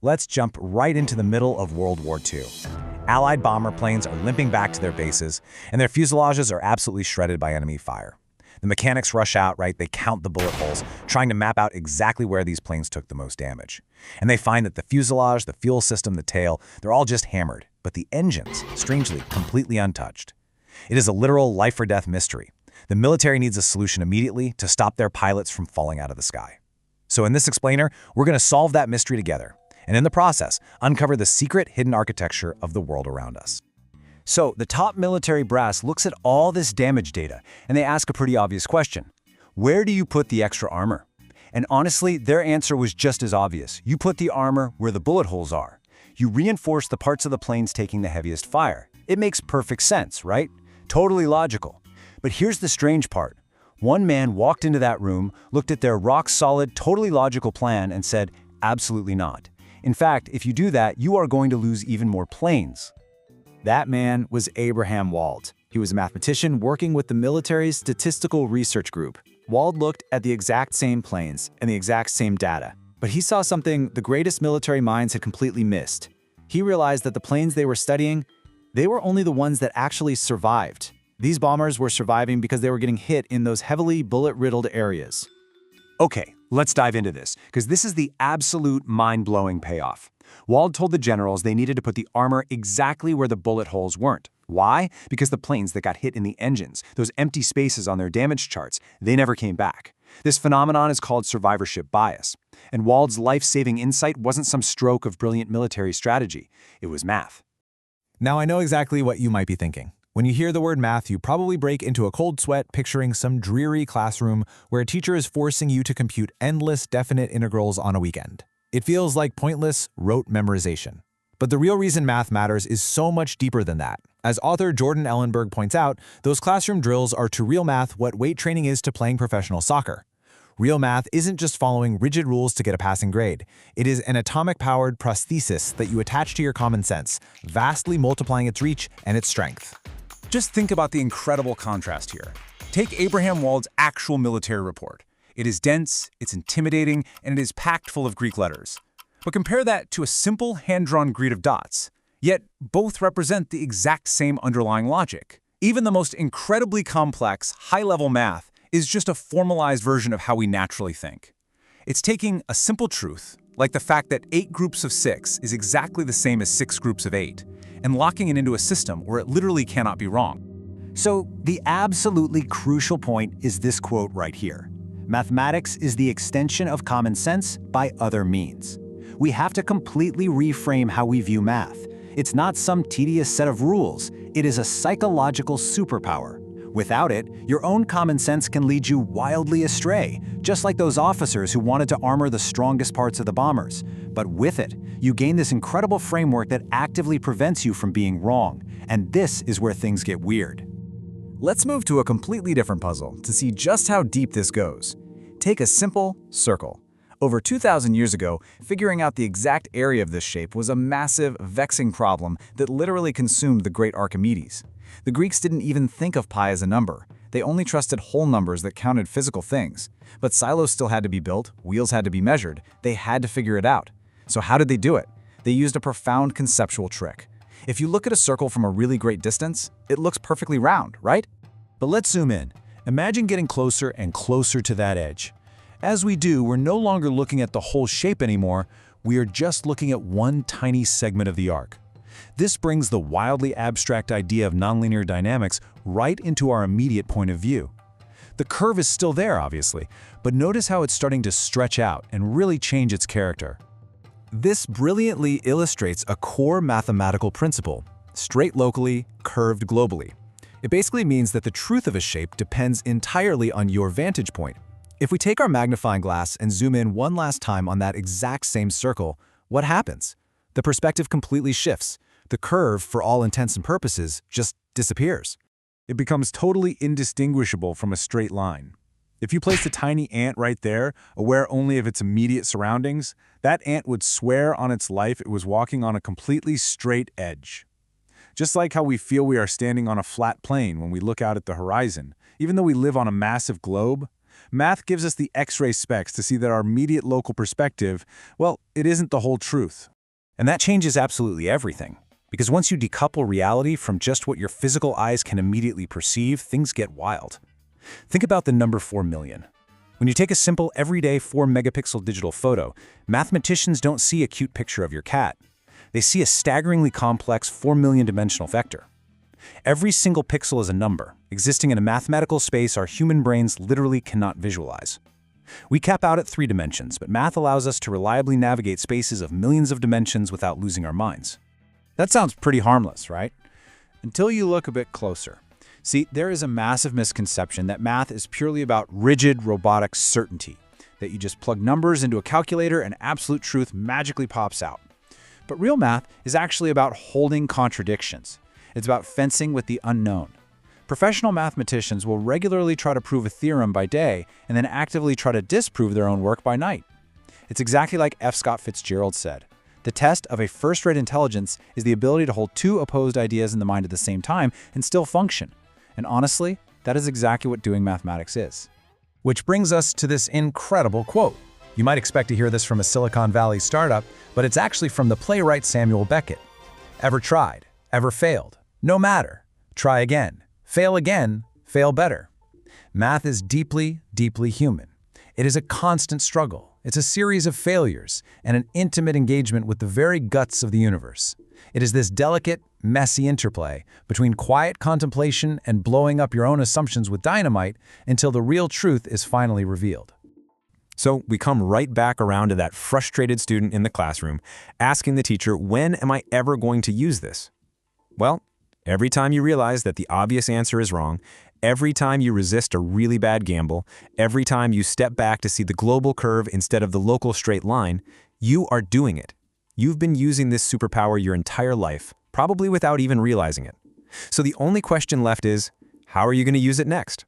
Let's jump right into the middle of World War II. Allied bomber planes are limping back to their bases, and their fuselages are absolutely shredded by enemy fire. The mechanics rush out, right? They count the bullet holes, trying to map out exactly where these planes took the most damage. And they find that the fuselage, the fuel system, the tail, they're all just hammered, but the engines, strangely, completely untouched. It is a literal life-or-death mystery. The military needs a solution immediately to stop their pilots from falling out of the sky. So in this explainer, we're going to solve that mystery together, and in the process, uncover the secret hidden architecture of the world around us. So the top military brass looks at all this damage data, and they ask a pretty obvious question. Where do you put the extra armor? And honestly, their answer was just as obvious. You put the armor where the bullet holes are. You reinforce the parts of the planes taking the heaviest fire. It makes perfect sense, right? Totally logical. But here's the strange part. One man walked into that room, looked at their rock-solid, totally logical plan, and said, absolutely not. In fact, if you do that, you are going to lose even more planes. That man was Abraham Wald. He was a mathematician working with the military's statistical research group. Wald looked at the exact same planes and the exact same data, but he saw something the greatest military minds had completely missed. He realized that the planes they were studying, they were only the ones that actually survived. These bombers were surviving because they were getting hit in those heavily bullet-riddled areas. Okay, let's dive into this, because this is the absolute mind-blowing payoff. Wald told the generals they needed to put the armor exactly where the bullet holes weren't. Why? Because the planes that got hit in the engines, those empty spaces on their damage charts, they never came back. This phenomenon is called survivorship bias. And Wald's life-saving insight wasn't some stroke of brilliant military strategy. It was math. Now I know exactly what you might be thinking. When you hear the word math, you probably break into a cold sweat picturing some dreary classroom where a teacher is forcing you to compute endless definite integrals on a weekend. It feels like pointless, rote memorization. But the real reason math matters is so much deeper than that. As author Jordan Ellenberg points out, those classroom drills are to real math what weight training is to playing professional soccer. Real math isn't just following rigid rules to get a passing grade. It is an atomic-powered prosthesis that you attach to your common sense, vastly multiplying its reach and its strength. Just think about the incredible contrast here. Take Abraham Wald's actual military report. It is dense, it's intimidating, and it is packed full of Greek letters. But compare that to a simple hand-drawn grid of dots. Yet, both represent the exact same underlying logic. Even the most incredibly complex, high-level math is just a formalized version of how we naturally think. It's taking a simple truth, like the fact that 8 groups of 6 is exactly the same as 6 groups of 8, and locking it into a system where it literally cannot be wrong. So the absolutely crucial point is this quote right here. Mathematics is the extension of common sense by other means. We have to completely reframe how we view math. It's not some tedious set of rules. It is a psychological superpower. Without it, your own common sense can lead you wildly astray, just like those officers who wanted to armor the strongest parts of the bombers. But with it, you gain this incredible framework that actively prevents you from being wrong. And this is where things get weird. Let's move to a completely different puzzle to see just how deep this goes. Take a simple circle. Over 2,000 years ago, figuring out the exact area of this shape was a massive, vexing problem that literally consumed the great Archimedes. The Greeks didn't even think of pi as a number. They only trusted whole numbers that counted physical things. But silos still had to be built, wheels had to be measured, they had to figure it out. So how did they do it? They used a profound conceptual trick. If you look at a circle from a really great distance, it looks perfectly round, right? But let's zoom in. Imagine getting closer and closer to that edge. As we do, we're no longer looking at the whole shape anymore, we are just looking at one tiny segment of the arc. This brings the wildly abstract idea of nonlinear dynamics right into our immediate point of view. The curve is still there, obviously, but notice how it's starting to stretch out and really change its character. This brilliantly illustrates a core mathematical principle: straight locally, curved globally. It basically means that the truth of a shape depends entirely on your vantage point. If we take our magnifying glass and zoom in one last time on that exact same circle, what happens? The perspective completely shifts. The curve, for all intents and purposes, just disappears. It becomes totally indistinguishable from a straight line. If you placed a tiny ant right there, aware only of its immediate surroundings, that ant would swear on its life it was walking on a completely straight edge. Just like how we feel we are standing on a flat plane when we look out at the horizon, even though we live on a massive globe, Math gives us the X-ray specs to see that our immediate local perspective, well, it isn't the whole truth. And that changes absolutely everything. Because once you decouple reality from just what your physical eyes can immediately perceive, things get wild. Think about the number 4 million. When you take a simple, everyday 4-megapixel digital photo, mathematicians don't see a cute picture of your cat. They see a staggeringly complex 4 million dimensional vector. Every single pixel is a number, existing in a mathematical space our human brains literally cannot visualize. We cap out at 3 dimensions, but math allows us to reliably navigate spaces of millions of dimensions without losing our minds. That sounds pretty harmless, right? Until you look a bit closer. See, there is a massive misconception that math is purely about rigid, robotic certainty, that you just plug numbers into a calculator and absolute truth magically pops out. But real math is actually about holding contradictions. It's about fencing with the unknown. Professional mathematicians will regularly try to prove a theorem by day and then actively try to disprove their own work by night. It's exactly like F. Scott Fitzgerald said. The test of a first-rate intelligence is the ability to hold 2 opposed ideas in the mind at the same time and still function. And honestly, that is exactly what doing mathematics is. Which brings us to this incredible quote. You might expect to hear this from a Silicon Valley startup, but it's actually from the playwright Samuel Beckett. Ever tried? Ever failed? No matter. Try again. Fail again. Fail better. Math is deeply, deeply human. It is a constant struggle. It's a series of failures and an intimate engagement with the very guts of the universe. It is this delicate, messy interplay between quiet contemplation and blowing up your own assumptions with dynamite until the real truth is finally revealed. So we come right back around to that frustrated student in the classroom, asking the teacher, when am I ever going to use this? Well, every time you realize that the obvious answer is wrong, every time you resist a really bad gamble, every time you step back to see the global curve instead of the local straight line, you are doing it. You've been using this superpower your entire life, probably without even realizing it. So the only question left is, how are you going to use it next?